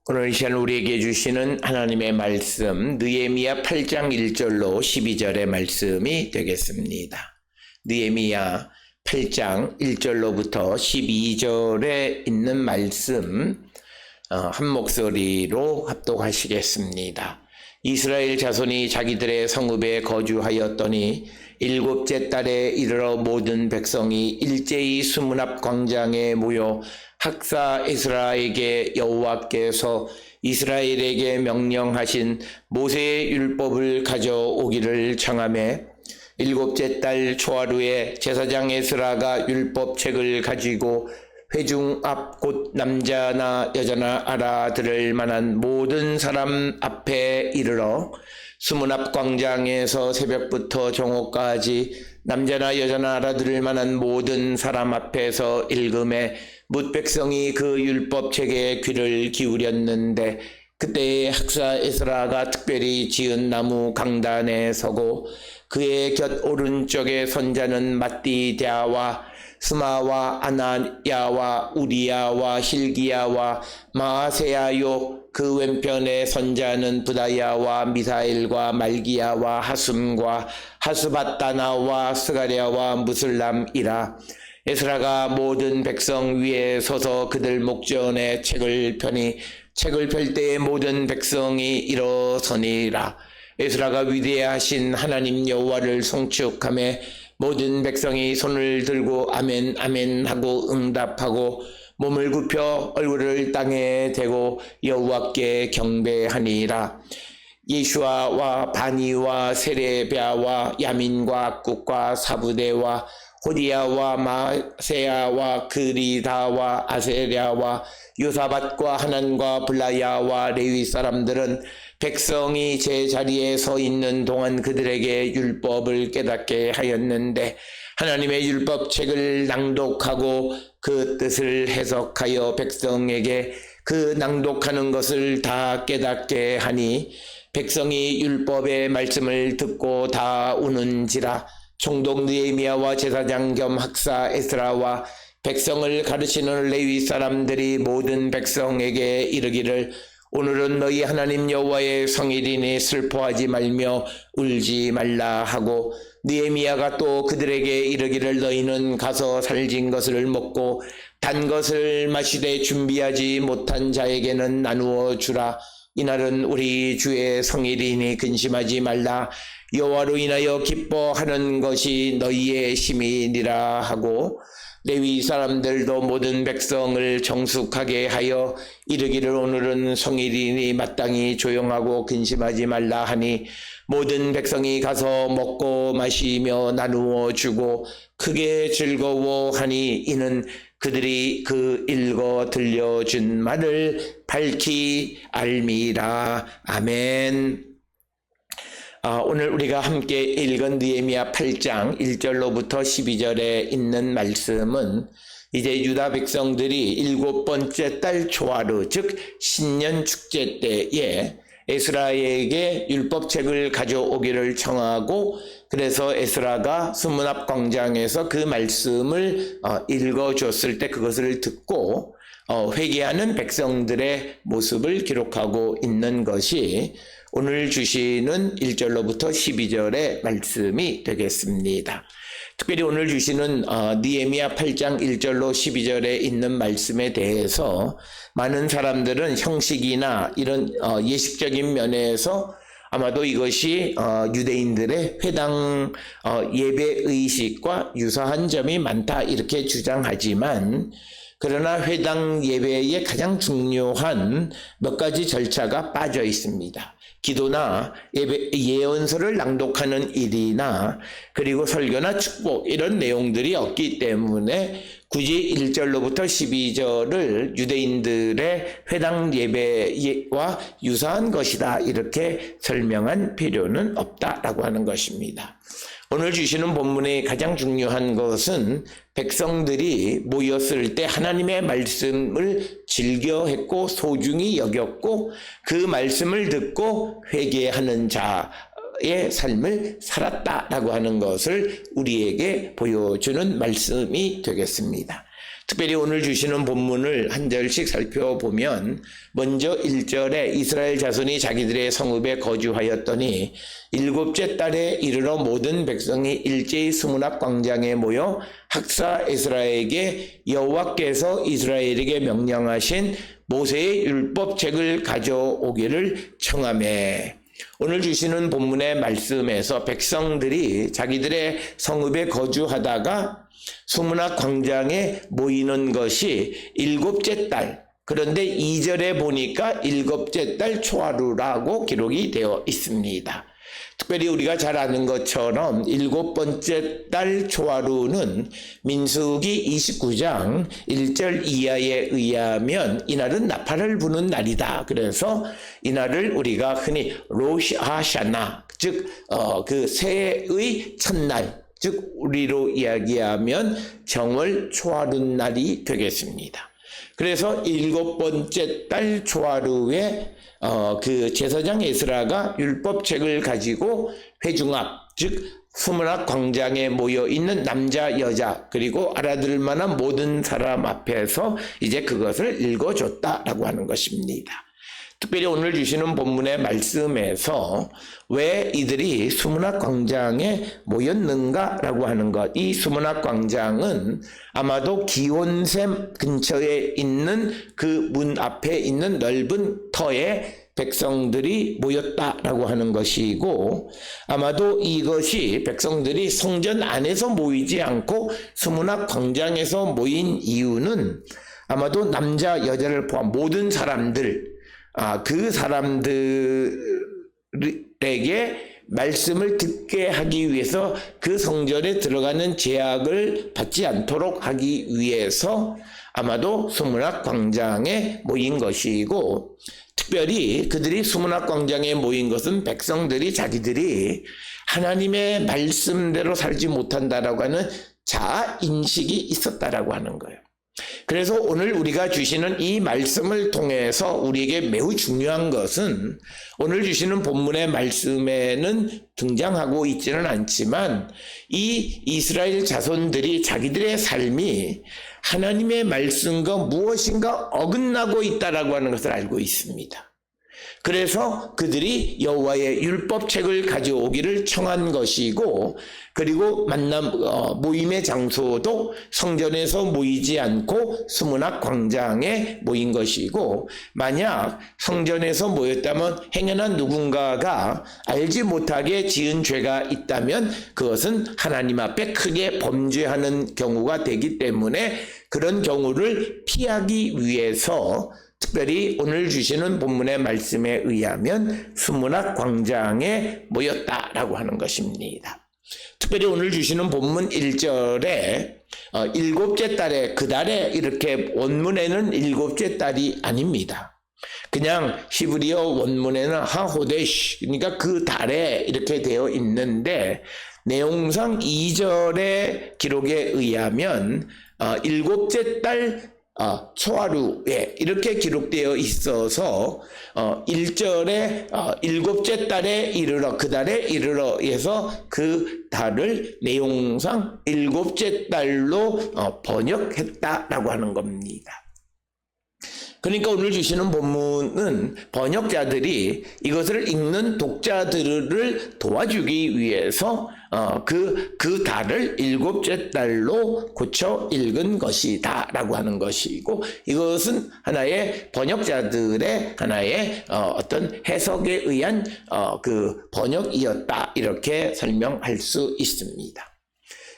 오늘 이 시간 우리에게 주시는 하나님의 말씀 느헤미야 8장 1절로 12절의 말씀이 되겠습니다. 느헤미야 8장 1절로부터 12절에 있는 말씀 한 목소리로 합독하시겠습니다. 이스라엘 자손이 자기들의 성읍에 거주하였더니 일곱째 달에 이르러 모든 백성이 일제히 수문 앞 광장에 모여 학사 에스라에게 여호와께서 이스라엘에게 명령하신 모세의 율법을 가져오기를 청하매 일곱째 달 초하루에 제사장 에스라가 율법책을 가지고 회중 앞 곧 남자나 여자나 알아들을 만한 모든 사람 앞에 이르러 수문 앞 광장에서 새벽부터 정오까지 남자나 여자나 알아들을 만한 모든 사람 앞에서 읽음에 뭇 백성이 그 율법책에 귀를 기울였는데 그때에 학사 에스라가 특별히 지은 나무 강단에 서고 그의 곁 오른쪽에 선자는 마띠대아와 스마와 아나야와 우리야와 hil기야와 마아세야요 그 왼편에 선자는 부다야와 미사엘과 말기야와 하숨과 하스바다나와 스가랴와 무슬람이라. 에스라가 모든 백성 위에 서서 그들 목전에 책을 펴니 책을 펼 때에 모든 백성이 일어서니라. 에스라가 위대하신 하나님 여호와를 송축하며 모든 백성이 손을 들고 아멘 아멘 하고 응답하고 몸을 굽혀 얼굴을 땅에 대고 여호와께 경배하니라. 예슈아와 바니와 세레비아와 야민과 악국과 사부대와 호디야와 마세야와 그리다와 아세랴와 요사밧과 하난과 블라야와 레위 사람들은 백성이 제 자리에 서 있는 동안 그들에게 율법을 깨닫게 하였는데 하나님의 율법책을 낭독하고 그 뜻을 해석하여 백성에게 그 낭독하는 것을 다 깨닫게 하니 백성이 율법의 말씀을 듣고 다 우는지라. 총독 느헤미야와 제사장 겸 학사 에스라와 백성을 가르치는 레위 사람들이 모든 백성에게 이르기를 오늘은 너희 하나님 여호와의 성일이니 슬퍼하지 말며 울지 말라 하고 느헤미야가 또 그들에게 이르기를 너희는 가서 살진 것을 먹고 단 것을 마시되 준비하지 못한 자에게는 나누어 주라. 이날은 우리 주의 성일이니 근심하지 말라. 여호와로 인하여 기뻐하는 것이 너희의 힘이니라 하고 레위 사람들도 모든 백성을 정숙하게 하여 이르기를 오늘은 성일이니 마땅히 조용하고 근심하지 말라 하니 모든 백성이 가서 먹고 마시며 나누어 주고 크게 즐거워하니 이는 그들이 그 읽어 들려준 말을 밝히 알미라. 아멘. 오늘 우리가 함께 읽은 느헤미야 8장 1절로부터 12절에 있는 말씀은 이제 유다 백성들이 7번째 달 초하루 즉 신년 축제 때에 에스라에게 율법책을 가져오기를 청하고 그래서 에스라가 수문 앞 광장에서 그 말씀을 읽어줬을 때 그것을 듣고 회개하는 백성들의 모습을 기록하고 있는 것이 오늘 주시는 1절로부터 12절의 말씀이 되겠습니다. 특별히 오늘 주시는 느헤미야 8장 1절로 12절에 있는 말씀에 대해서 많은 사람들은 형식이나 이런 예식적인 면에서 아마도 이것이 유대인들의 회당 예배의식과 유사한 점이 많다 이렇게 주장하지만 그러나 회당 예배의 가장 중요한 몇 가지 절차가 빠져 있습니다. 기도나 예언서를 낭독하는 일이나 그리고 설교나 축복 이런 내용들이 없기 때문에 굳이 1절로부터 12절을 유대인들의 회당 예배와 유사한 것이다 이렇게 설명한 필요는 없다라고 하는 것입니다. 오늘 주시는 본문의 가장 중요한 것은 백성들이 모였을 때 하나님의 말씀을 즐겨했고 소중히 여겼고 그 말씀을 듣고 회개하는 자의 삶을 살았다라고 하는 것을 우리에게 보여주는 말씀이 되겠습니다. 특별히 오늘 주시는 본문을 한 절씩 살펴보면 먼저 1절에 이스라엘 자손이 자기들의 성읍에 거주하였더니 일곱째 달에 이르러 모든 백성이 일제히 수문 앞 광장에 모여 학사 에스라에게 여호와께서 이스라엘에게 명령하신 모세의 율법책을 가져오기를 청하매. 오늘 주시는 본문의 말씀에서 백성들이 자기들의 성읍에 거주하다가 수문 앞 광장에 모이는 것이 일곱째 달, 그런데 2절에 보니까 일곱째 달 초하루라고 기록이 되어 있습니다. 특별히 우리가 잘 아는 것처럼 일곱 번째 달 초하루는 민수기 29장 1절 이하에 의하면 이날은 나팔을 부는 날이다. 그래서 이날을 우리가 흔히 로시 하샤나, 즉 그 새해의 첫날, 즉 우리로 이야기하면 정월 초하룻날이 되겠습니다. 그래서 일곱 번째 달 초하루에 그 제사장 에스라가 율법책을 가지고 회중 앞, 즉 수문 앞 광장에 모여 있는 남자, 여자, 그리고 알아들을 만한 모든 사람 앞에서 이제 그것을 읽어줬다라고 하는 것입니다. 특별히 오늘 주시는 본문의 말씀에서 왜 이들이 수문 앞 광장에 모였는가라고 하는 것, 이 수문 앞 광장은 아마도 기온샘 근처에 있는 그 문 앞에 있는 넓은 터에 백성들이 모였다라고 하는 것이고, 아마도 이것이 백성들이 성전 안에서 모이지 않고 수문 앞 광장에서 모인 이유는 아마도 남자, 여자를 포함 모든 사람들, 그 사람들에게 말씀을 듣게 하기 위해서 그 성전에 들어가는 제약을 받지 않도록 하기 위해서 아마도 수문 앞 광장에 모인 것이고, 특별히 그들이 수문 앞 광장에 모인 것은 백성들이 자기들이 하나님의 말씀대로 살지 못한다라고 하는 자아 인식이 있었다라고 하는 거예요. 그래서 오늘 우리가 주시는 이 말씀을 통해서 우리에게 매우 중요한 것은 오늘 주시는 본문의 말씀에는 등장하고 있지는 않지만 이 이스라엘 자손들이 자기들의 삶이 하나님의 말씀과 무엇인가 어긋나고 있다라고 하는 것을 알고 있습니다. 그래서 그들이 여호와의 율법책을 가져오기를 청한 것이고, 그리고 모임의 장소도 성전에서 모이지 않고 수문 앞 광장에 모인 것이고, 만약 성전에서 모였다면 행여나 누군가가 알지 못하게 지은 죄가 있다면 그것은 하나님 앞에 크게 범죄하는 경우가 되기 때문에 그런 경우를 피하기 위해서 특별히 오늘 주시는 본문의 말씀에 의하면 수문 앞 광장에 모였다라고 하는 것입니다. 특별히 오늘 주시는 본문 1절에 일곱째 달에, 그 달에 이렇게 원문에는 일곱째 달이 아닙니다. 그냥 히브리어 원문에는 하호데시, 그러니까 그 달에 이렇게 되어 있는데, 내용상 2절의 기록에 의하면 일곱째 달 초하루에 이렇게 기록되어 있어서 1절에 일곱째 달에 이르러, 그 달에 이르러 해서 그 달을 내용상 일곱째 달로 번역했다라고 하는 겁니다. 그러니까 오늘 주시는 본문은 번역자들이 이것을 읽는 독자들을 도와주기 위해서 그 달을 일곱째 달로 고쳐 읽은 것이다 라고 하는 것이고, 이것은 하나의 번역자들의 하나의 어떤 해석에 의한 그 번역이었다, 이렇게 설명할 수 있습니다.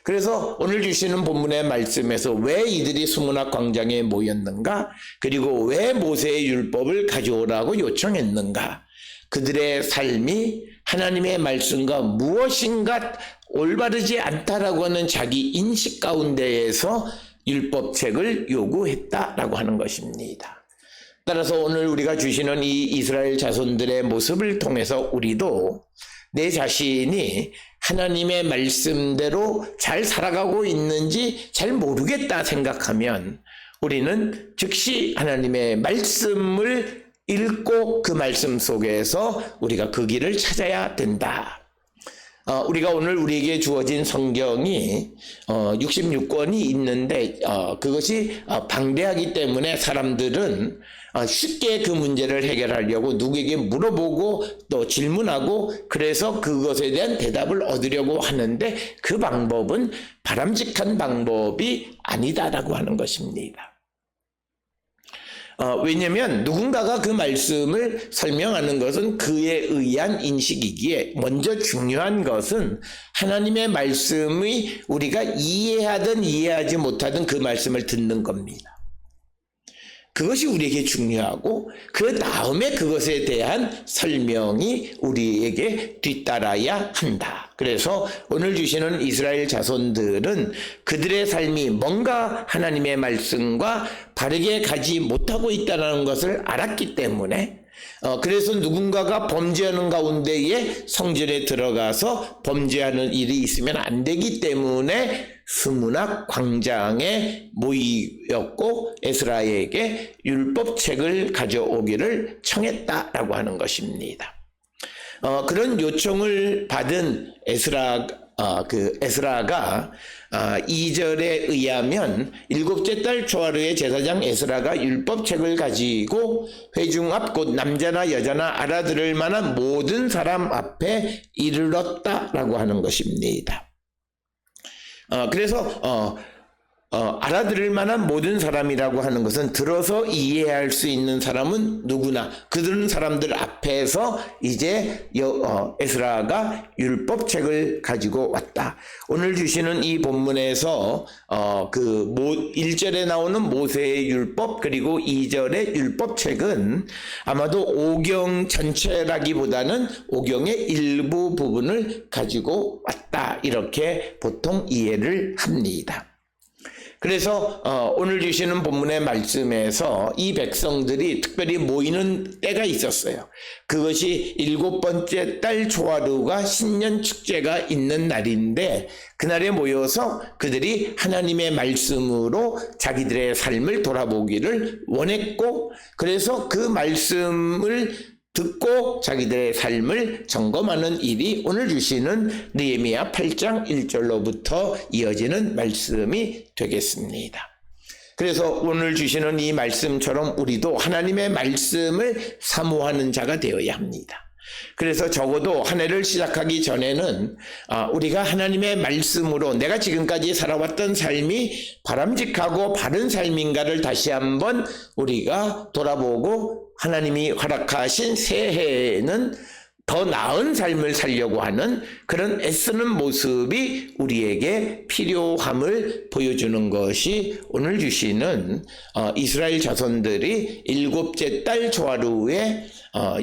그래서 오늘 주시는 본문의 말씀에서 왜 이들이 수문 앞 광장에 모였는가, 그리고 왜 모세의 율법을 가져오라고 요청했는가, 그들의 삶이 하나님의 말씀과 무엇인가 올바르지 않다라고 하는 자기 인식 가운데에서 율법책을 요구했다라고 하는 것입니다. 따라서 오늘 우리가 주시는 이 이스라엘 자손들의 모습을 통해서 우리도 내 자신이 하나님의 말씀대로 잘 살아가고 있는지 잘 모르겠다 생각하면 우리는 즉시 하나님의 말씀을 읽고 그 말씀 속에서 우리가 그 길을 찾아야 된다. 우리가 오늘 우리에게 주어진 성경이 66권이 있는데 그것이 방대하기 때문에 사람들은 쉽게 그 문제를 해결하려고 누구에게 물어보고 또 질문하고 그래서 그것에 대한 대답을 얻으려고 하는데 그 방법은 바람직한 방법이 아니다라고 하는 것입니다. 왜냐하면 누군가가 그 말씀을 설명하는 것은 그에 의한 인식이기에 먼저 중요한 것은 하나님의 말씀이 우리가 이해하든 이해하지 못하든 그 말씀을 듣는 겁니다. 그것이 우리에게 중요하고 그 다음에 그것에 대한 설명이 우리에게 뒤따라야 한다. 그래서 오늘 주시는 이스라엘 자손들은 그들의 삶이 뭔가 하나님의 말씀과 바르게 가지 못하고 있다는 것을 알았기 때문에 그래서 누군가가 범죄하는 가운데에 성전에 들어가서 범죄하는 일이 있으면 안 되기 때문에 스무나 광장에 모이었고 에스라에게 율법책을 가져오기를 청했다라고 하는 것입니다. 그런 요청을 받은 에스라가 2절에 의하면 일곱째 달 초하루에 제사장 에스라가 율법책을 가지고 회중 앞 곧 남자나 여자나 알아들을 만한 모든 사람 앞에 이르렀다라고 하는 것입니다. 그래서 알아들을 만한 모든 사람이라고 하는 것은 들어서 이해할 수 있는 사람은 누구나 그들은 사람들 앞에서 이제 에스라가 율법책을 가지고 왔다. 오늘 주시는 이 본문에서 1절에 나오는 모세의 율법 그리고 2절의 율법책은 아마도 오경 전체라기보다는 오경의 일부 부분을 가지고 왔다. 이렇게 보통 이해를 합니다. 그래서 오늘 주시는 본문의 말씀에서 이 백성들이 특별히 모이는 때가 있었어요. 그것이 7번째 달 초하루가 신년 축제가 있는 날인데 그날에 모여서 그들이 하나님의 말씀으로 자기들의 삶을 돌아보기를 원했고 그래서 그 말씀을 듣고 자기들의 삶을 점검하는 일이 오늘 주시는 느헤미야 8장 1절로부터 이어지는 말씀이 되겠습니다. 그래서 오늘 주시는 이 말씀처럼 우리도 하나님의 말씀을 사모하는 자가 되어야 합니다. 그래서 적어도 한 해를 시작하기 전에는 우리가 하나님의 말씀으로 내가 지금까지 살아왔던 삶이 바람직하고 바른 삶인가를 다시 한번 우리가 돌아보고 하나님이 허락하신 새해에는 더 나은 삶을 살려고 하는 그런 애쓰는 모습이 우리에게 필요함을 보여주는 것이 오늘 주시는 이스라엘 자손들이 7째 달 초하루에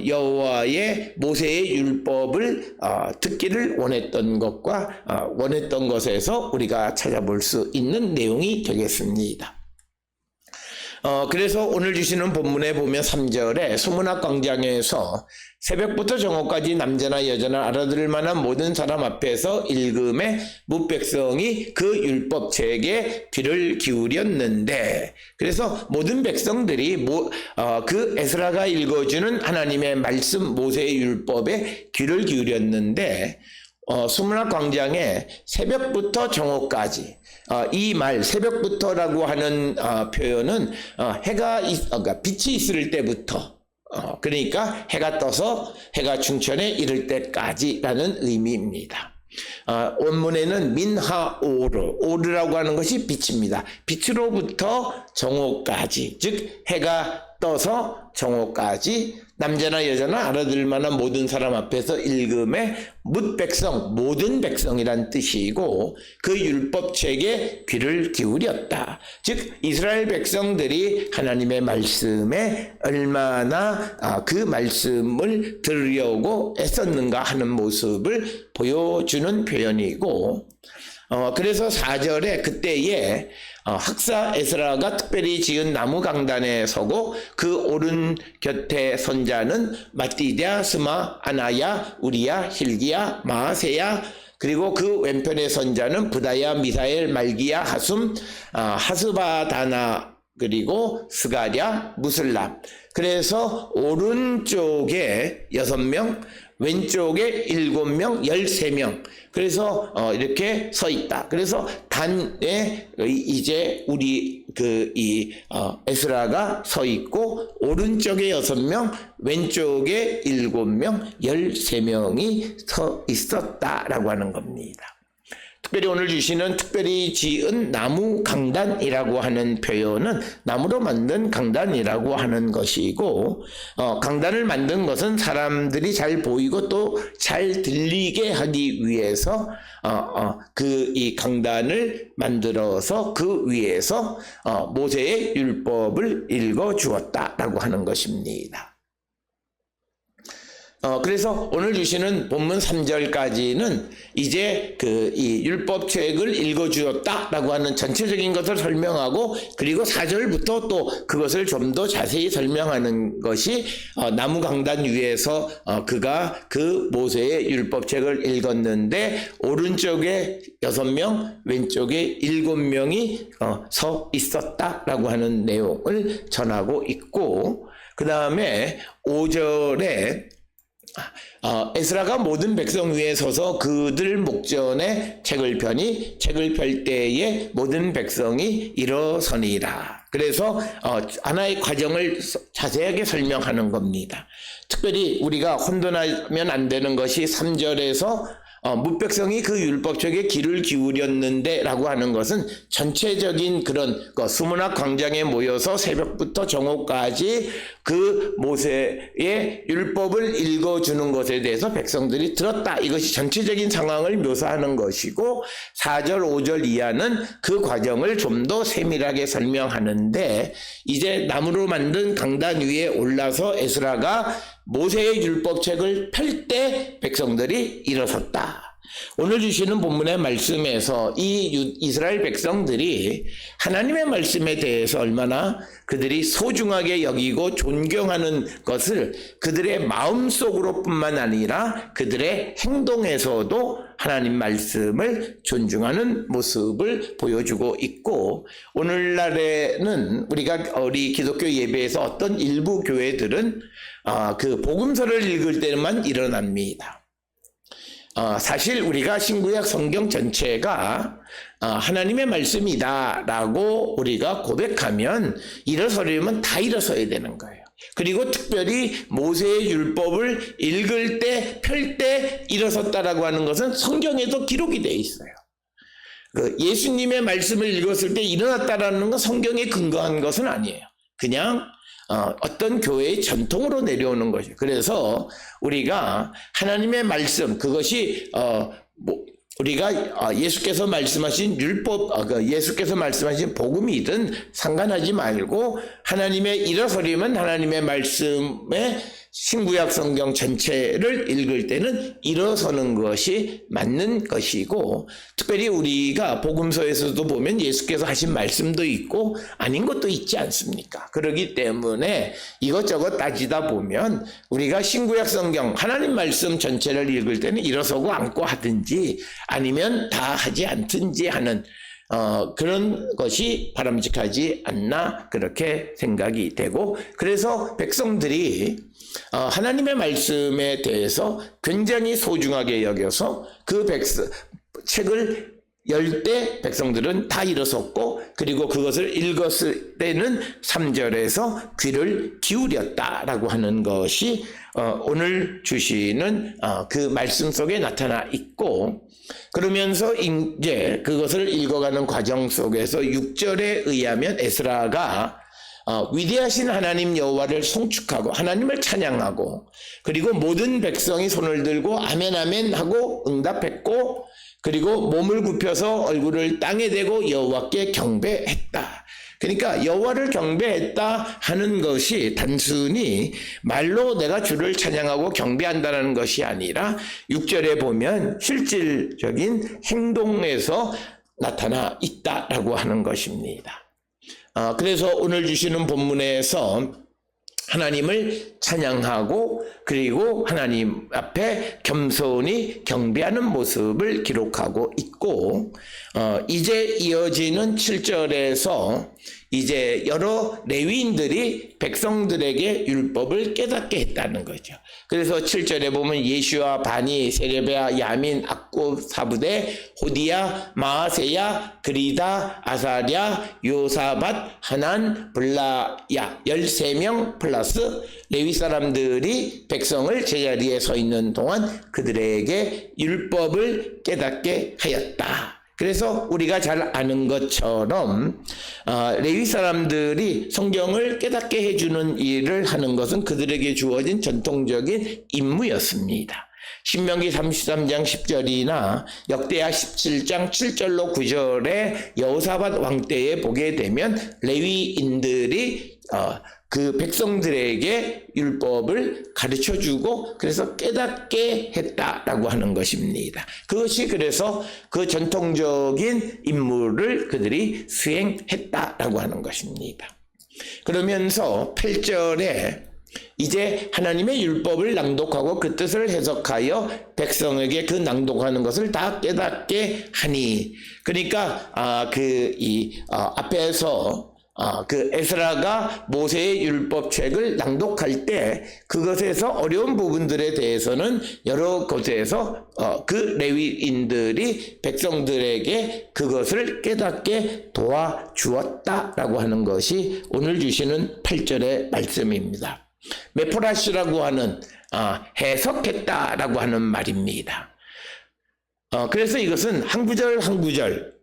여호와의 모세의 율법을 듣기를 원했던 것과 원했던 것에서 우리가 찾아볼 수 있는 내용이 되겠습니다. 그래서 오늘 주시는 본문에 보면 3절에 소문학 광장에서 새벽부터 정오까지 남자나 여자나 알아들을 만한 모든 사람 앞에서 읽음에 뭇백성이 그 율법책에 귀를 기울였는데 그래서 모든 백성들이 그 에스라가 읽어주는 하나님의 말씀 모세의 율법에 귀를 기울였는데 소문학 광장에 새벽부터 정오까지 이 말 새벽부터라고 하는 표현은 그러니까 빛이 있을 때부터 그러니까 해가 떠서 해가 중천에 이를 때까지라는 의미입니다. 원문에는 오르라고 하는 것이 빛입니다. 빛으로부터 정오까지 즉 해가 떠서 정오까지 남자나 여자나 알아들을 만한 모든 사람 앞에서 읽음에 뭇백성 모든 백성이란 뜻이고 그 율법책에 귀를 기울였다. 즉 이스라엘 백성들이 하나님의 말씀에 얼마나 그 말씀을 들으려고 애썼는가 하는 모습을 보여주는 표현이고 그래서 4절에 그때에 학사 에스라가 특별히 지은 나무 강단에 서고 그 오른 곁에 선자는 마띠랴, 스마, 아나야, 우리야, hil기야, 마아세야 그리고 그 왼편의 선자는 부다야, 미사엘, 말기야, 하숨, 하스바다나 그리고 스가랴, 무슬람 그래서 오른쪽에 6명 왼쪽에 7명, 13명. 그래서 이렇게 서 있다. 그래서 단에 이제 우리 에스라가 서 있고 오른쪽에 6명, 왼쪽에 7명, 13명이 서 있었다라고 하는 겁니다. 특별히 오늘 주시는 특별히 지은 나무 강단이라고 하는 표현은 나무로 만든 강단이라고 하는 것이고, 강단을 만든 것은 사람들이 잘 보이고 또 잘 들리게 하기 위해서 이 강단을 만들어서 그 위에서 모세의 율법을 읽어 주었다라고 하는 것입니다. 그래서 오늘 주시는 본문 3절까지는 이제 이 율법책을 읽어주었다라고 하는 전체적인 것을 설명하고, 그리고 4절부터 또 그것을 좀 더 자세히 설명하는 것이 나무 강단 위에서 그가 그 모세의 율법책을 읽었는데 오른쪽에 6명, 왼쪽에 7명이 서 있었다라고 하는 내용을 전하고 있고, 그 다음에 5절에 에스라가 모든 백성 위에 서서 그들 목전에 책을 펴니 책을 펼 때에 모든 백성이 일어서니라. 그래서 하나의 과정을 자세하게 설명하는 겁니다. 특별히 우리가 혼돈하면 안 되는 것이 3절에서 뭇백성이 그 율법책에 귀를 기울였는데 라고 하는 것은 전체적인 그런 수문학 광장에 모여서 새벽부터 정오까지 그 모세의 율법을 읽어주는 것에 대해서 백성들이 들었다. 이것이 전체적인 상황을 묘사하는 것이고, 4절 5절 이하는 그 과정을 좀 더 세밀하게 설명하는데, 이제 나무로 만든 강단 위에 올라서 에스라가 모세의 율법책을 펼 때 백성들이 일어섰다. 오늘 주시는 본문의 말씀에서 이 이스라엘 백성들이 하나님의 말씀에 대해서 얼마나 그들이 소중하게 여기고 존경하는 것을 그들의 마음속으로 뿐만 아니라 그들의 행동에서도 하나님 말씀을 존중하는 모습을 보여주고 있고, 오늘날에는 우리 기독교 예배에서 어떤 일부 교회들은 그 복음서를 읽을 때만 일어납니다. 사실 우리가 신구약 성경 전체가 하나님의 말씀이다 라고 우리가 고백하면 일어서려면 다 일어서야 되는 거예요. 그리고 특별히 모세의 율법을 읽을 때, 펼 때 일어섰다라고 하는 것은 성경에도 기록이 되어 있어요. 예수님의 말씀을 읽었을 때 일어났다라는 건 성경에 근거한 것은 아니에요. 그냥 어떤 교회의 전통으로 내려오는 것이에요. 그래서 우리가 하나님의 말씀, 그것이 우리가 예수께서 말씀하신 율법, 예수께서 말씀하신 복음이든 상관하지 말고 하나님의 일어서려면 하나님의 말씀에 신구약 성경 전체를 읽을 때는 일어서는 것이 맞는 것이고, 특별히 우리가 복음서에서도 보면 예수께서 하신 말씀도 있고 아닌 것도 있지 않습니까? 그렇기 때문에 이것저것 따지다 보면 우리가 신구약 성경 하나님 말씀 전체를 읽을 때는 일어서고 앉고 하든지 아니면 다 하지 않든지 하는 그런 것이 바람직하지 않나 그렇게 생각이 되고, 그래서 백성들이 하나님의 말씀에 대해서 굉장히 소중하게 여겨서 그 책을 열 때 백성들은 다 일어섰고, 그리고 그것을 읽었을 때는 3절에서 귀를 기울였다라고 하는 것이 오늘 주시는 그 말씀 속에 나타나 있고, 그러면서 이제 그것을 읽어가는 과정 속에서 6절에 의하면 에스라가 위대하신 하나님 여호와를 송축하고 하나님을 찬양하고, 그리고 모든 백성이 손을 들고 아멘 아멘 하고 응답했고, 그리고 몸을 굽혀서 얼굴을 땅에 대고 여호와께 경배했다. 그러니까 여호와를 경배했다 하는 것이 단순히 말로 내가 주를 찬양하고 경배한다는 것이 아니라 6절에 보면 실질적인 행동에서 나타나 있다라고 하는 것입니다. 그래서 오늘 주시는 본문에서 하나님을 찬양하고 그리고 하나님 앞에 겸손히 경배하는 모습을 기록하고 있고, 이제 이어지는 7절에서 이제 여러 레위인들이 백성들에게 율법을 깨닫게 했다는 거죠. 그래서 7절에 보면 예슈아, 바니, 세레베아, 야민, 악곱, 사부대, 호디야, 마아세야, 그리다, 아사랴, 요사밧, 하난, 블라야 13명 플러스 레위 사람들이 백성을 제자리에 서 있는 동안 그들에게 율법을 깨닫게 하였다. 그래서 우리가 잘 아는 것처럼 레위 사람들이 성경을 깨닫게 해주는 일을 하는 것은 그들에게 주어진 전통적인 임무였습니다. 신명기 33장 10절이나 역대하 17장 7절로 9절에 여호사밧 왕 때에 보게 되면 레위인들이 그 백성들에게 율법을 가르쳐주고 그래서 깨닫게 했다라고 하는 것입니다. 그것이 그래서 그 전통적인 임무를 그들이 수행했다라고 하는 것입니다. 그러면서 8절에 이제 하나님의 율법을 낭독하고 그 뜻을 해석하여 백성에게 그 낭독하는 것을 다 깨닫게 하니, 그러니까 앞에서 그 에스라가 모세의 율법책을 낭독할 때 그것에서 어려운 부분들에 대해서는 여러 곳에서 그 레위인들이 백성들에게 그것을 깨닫게 도와주었다라고 하는 것이 오늘 주시는 8절의 말씀입니다. 메포라시라고 하는 해석했다라고 하는 말입니다. 그래서 이것은 한 구절 한 구절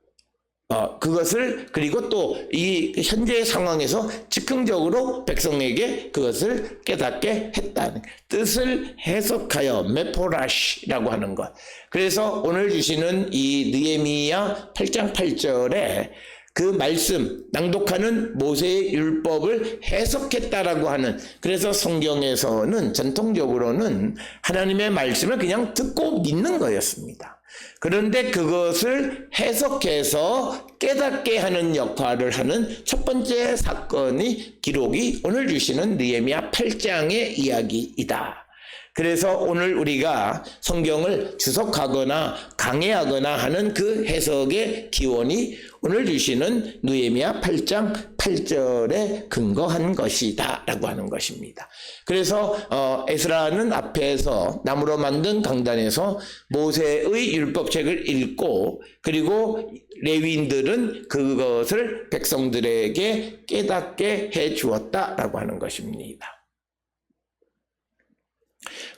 그것을 그리고 또 이 현재 상황에서 즉흥적으로 백성에게 그것을 깨닫게 했다는 뜻을 해석하여 메포라시라고 하는 것. 그래서 오늘 주시는 이 느헤미야 8장 8절에 그 말씀 낭독하는 모세의 율법을 해석했다라고 하는, 그래서 성경에서는 전통적으로는 하나님의 말씀을 그냥 듣고 믿는 거였습니다. 그런데 그것을 해석해서 깨닫게 하는 역할을 하는 첫 번째 사건이 기록이 오늘 주시는 느헤미야 8장의 이야기이다. 그래서 오늘 우리가 성경을 주석하거나 강해하거나 하는 그 해석의 기원이 오늘 주시는 느헤미야 8장 8절에 근거한 것이다 라고 하는 것입니다. 그래서 에스라는 앞에서 나무로 만든 강단에서 모세의 율법책을 읽고, 그리고 레위인들은 그것을 백성들에게 깨닫게 해 주었다라고 하는 것입니다.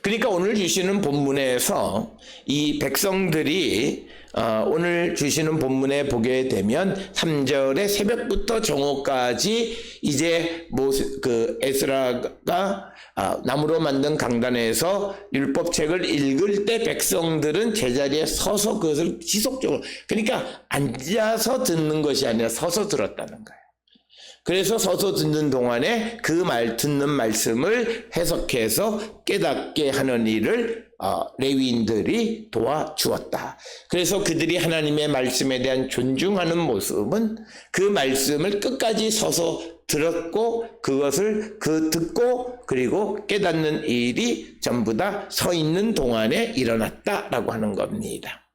그러니까 오늘 주시는 본문에서 이 백성들이 오늘 주시는 본문에 보게 되면 3절에 새벽부터 정오까지 이제 에스라가 나무로 만든 강단에서 율법책을 읽을 때 백성들은 제자리에 서서 그것을 지속적으로, 그러니까 앉아서 듣는 것이 아니라 서서 들었다는 거예요. 그래서 서서 듣는 동안에 그 듣는 말씀을 해석해서 깨닫게 하는 일을 레위인들이 도와주었다. 그래서 그들이 하나님의 말씀에 대한 존중하는 모습은 그 말씀을 끝까지 서서 들었고 그것을 듣고 그리고 깨닫는 일이 전부 다 서 있는 동안에 일어났다라고 하는 겁니다.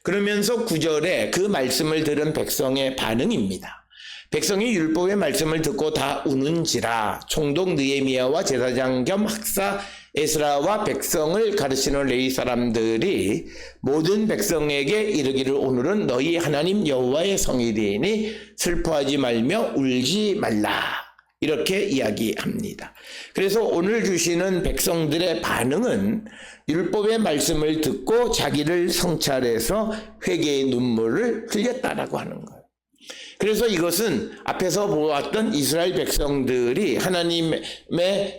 그러면서 9절에 그 말씀을 들은 백성의 반응입니다. 백성이 율법의 말씀을 듣고 다 우는지라. 총독 느헤미야와 제사장 겸 학사 에스라와 백성을 가르치는 레위 사람들이 모든 백성에게 이르기를 오늘은 너희 하나님 여호와의 성일이니 슬퍼하지 말며 울지 말라. 이렇게 이야기합니다. 그래서 오늘 주시는 백성들의 반응은 율법의 말씀을 듣고 자기를 성찰해서 회개의 눈물을 흘렸다라고 하는 거예요. 그래서 이것은 앞에서 보았던 이스라엘 백성들이 하나님의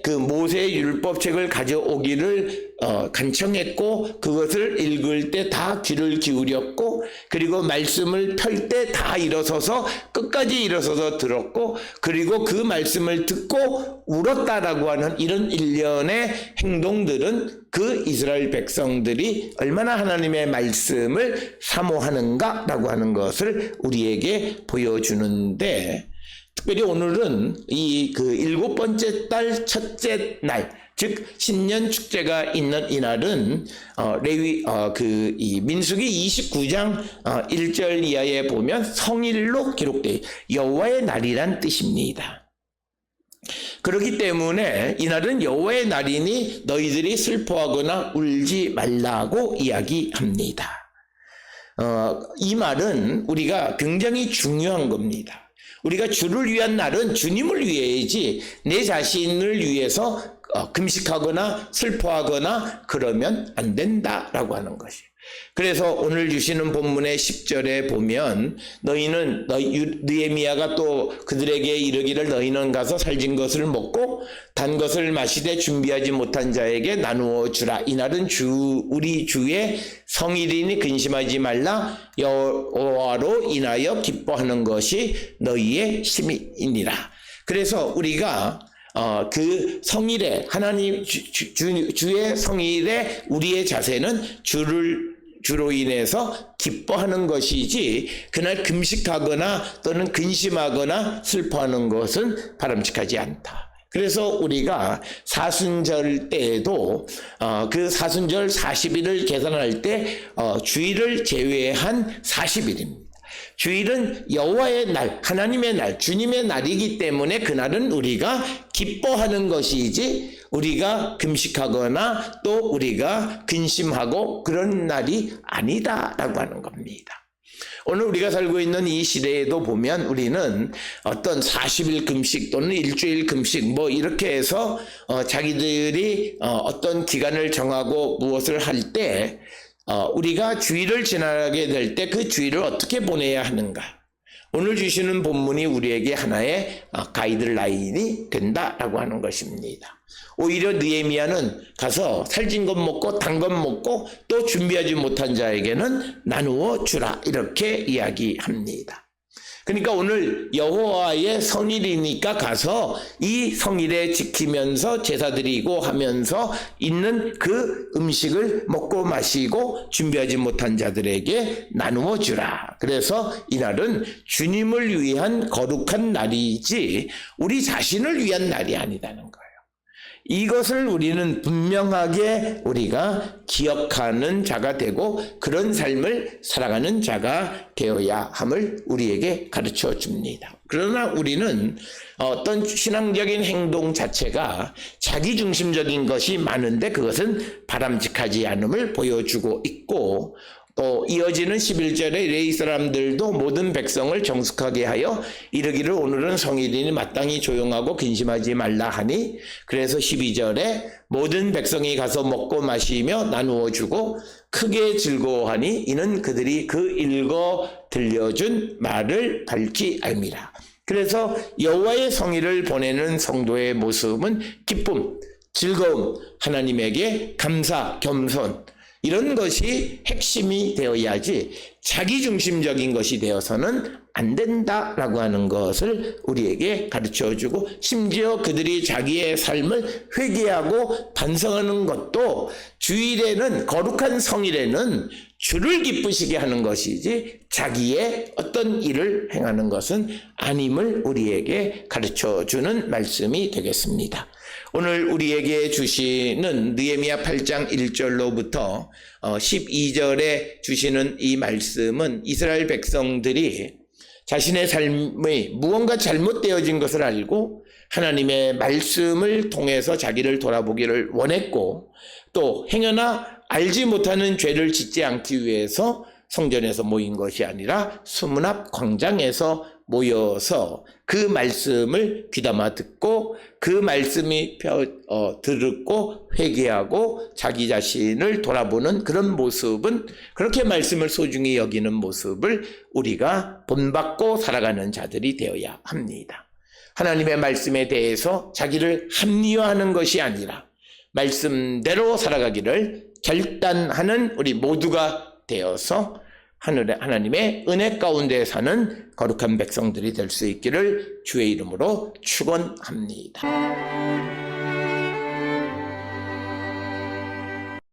그 모세의 율법책을 가져오기를 간청했고 그것을 읽을 때 다 귀를 기울였고 그리고 말씀을 펼 때 다 일어서서 끝까지 일어서서 들었고 그리고 그 말씀을 듣고 울었다라고 하는 이런 일련의 행동들은 그 이스라엘 백성들이 얼마나 하나님의 말씀을 사모하는가라고 하는 것을 우리에게 보여주는데, 특별히 오늘은 이 7번째 달 첫째 날 즉 신년 축제가 있는 이날은 이 민수기 29장 1절 이하에 보면 성일로 기록되어 여호와의 날이란 뜻입니다. 그렇기 때문에 이날은 여호와의 날이니 너희들이 슬퍼하거나 울지 말라고 이야기합니다. 이 말은 우리가 굉장히 중요한 겁니다. 우리가 주를 위한 날은 주님을 위해야지 내 자신을 위해서 금식하거나 슬퍼하거나 그러면 안 된다라고 하는 것이. 그래서 오늘 주시는 본문의 10절에 보면 느헤미야가 또 그들에게 이르기를 너희는 가서 살진 것을 먹고 단 것을 마시되 준비하지 못한 자에게 나누어 주라. 이날은 우리 주의 성일이니 근심하지 말라. 여호와로 인하여 기뻐하는 것이 너희의 힘이니라. 그래서 우리가 그 성일에 하나님 주의 성일에 우리의 자세는 주로 인해서 기뻐하는 것이지 그날 금식하거나 또는 근심하거나 슬퍼하는 것은 바람직하지 않다. 그래서 우리가 사순절 때에도 그 사순절 40일을 계산할 때 주일을 제외한 40일입니다. 주일은 여호와의 날, 하나님의 날, 주님의 날이기 때문에 그날은 우리가 기뻐하는 것이지 우리가 금식하거나 또 우리가 근심하고 그런 날이 아니다라고 하는 겁니다. 오늘 우리가 살고 있는 이 시대에도 보면 우리는 어떤 40일 금식 또는 일주일 금식 이렇게 해서 자기들이 어떤 기간을 정하고 무엇을 할 때 우리가 주일을 지나게 될 때 그 주일을 어떻게 보내야 하는가? 오늘 주시는 본문이 우리에게 하나의 가이드라인이 된다라고 하는 것입니다. 오히려 느헤미야는 가서 살찐 것 먹고 단 것 먹고 또 준비하지 못한 자에게는 나누어 주라 이렇게 이야기합니다. 그러니까 오늘 여호와의 성일이니까 가서 이 성일에 지키면서 제사 드리고 하면서 있는 그 음식을 먹고 마시고 준비하지 못한 자들에게 나누어 주라. 그래서 이날은 주님을 위한 거룩한 날이지 우리 자신을 위한 날이 아니다는 거예요. 이것을 우리는 분명하게 우리가 기억하는 자가 되고 그런 삶을 살아가는 자가 되어야 함을 우리에게 가르쳐 줍니다. 그러나 우리는 어떤 신앙적인 행동 자체가 자기중심적인 것이 많은데 그것은 바람직하지 않음을 보여주고 있고 또 이어지는 11절에 레위 사람들도 모든 백성을 정숙하게 하여 이르기를 오늘은 성일이니 마땅히 조용하고 근심하지 말라 하니 그래서 12절에 모든 백성이 가서 먹고 마시며 나누어 주고 크게 즐거워하니 이는 그들이 그 읽어 들려준 말을 밝히 알미라. 그래서 여호와의 성일을 보내는 성도의 모습은 기쁨, 즐거움, 하나님에게 감사, 겸손 이런 것이 핵심이 되어야지 자기중심적인 것이 되어서는 안 된다라고 하는 것을 우리에게 가르쳐주고 심지어 그들이 자기의 삶을 회개하고 반성하는 것도 주일에는 거룩한 성일에는 주를 기쁘시게 하는 것이지 자기의 어떤 일을 행하는 것은 아님을 우리에게 가르쳐주는 말씀이 되겠습니다. 오늘 우리에게 주시는 느헤미야 8장 1절로부터 12절에 주시는 이 말씀은 이스라엘 백성들이 자신의 삶이 무언가 잘못되어진 것을 알고 하나님의 말씀을 통해서 자기를 돌아보기를 원했고 또 행여나 알지 못하는 죄를 짓지 않기 위해서 성전에서 모인 것이 아니라 수문 앞 광장에서 모여서 그 말씀을 귀담아 듣고 그 말씀이 듣고 회개하고 자기 자신을 돌아보는 그런 모습은 그렇게 말씀을 소중히 여기는 모습을 우리가 본받고 살아가는 자들이 되어야 합니다. 하나님의 말씀에 대해서 자기를 합리화하는 것이 아니라 말씀대로 살아가기를 결단하는 우리 모두가 되어서 하나님의 은혜 가운데 사는 거룩한 백성들이 될 수 있기를 주의 이름으로 축원합니다.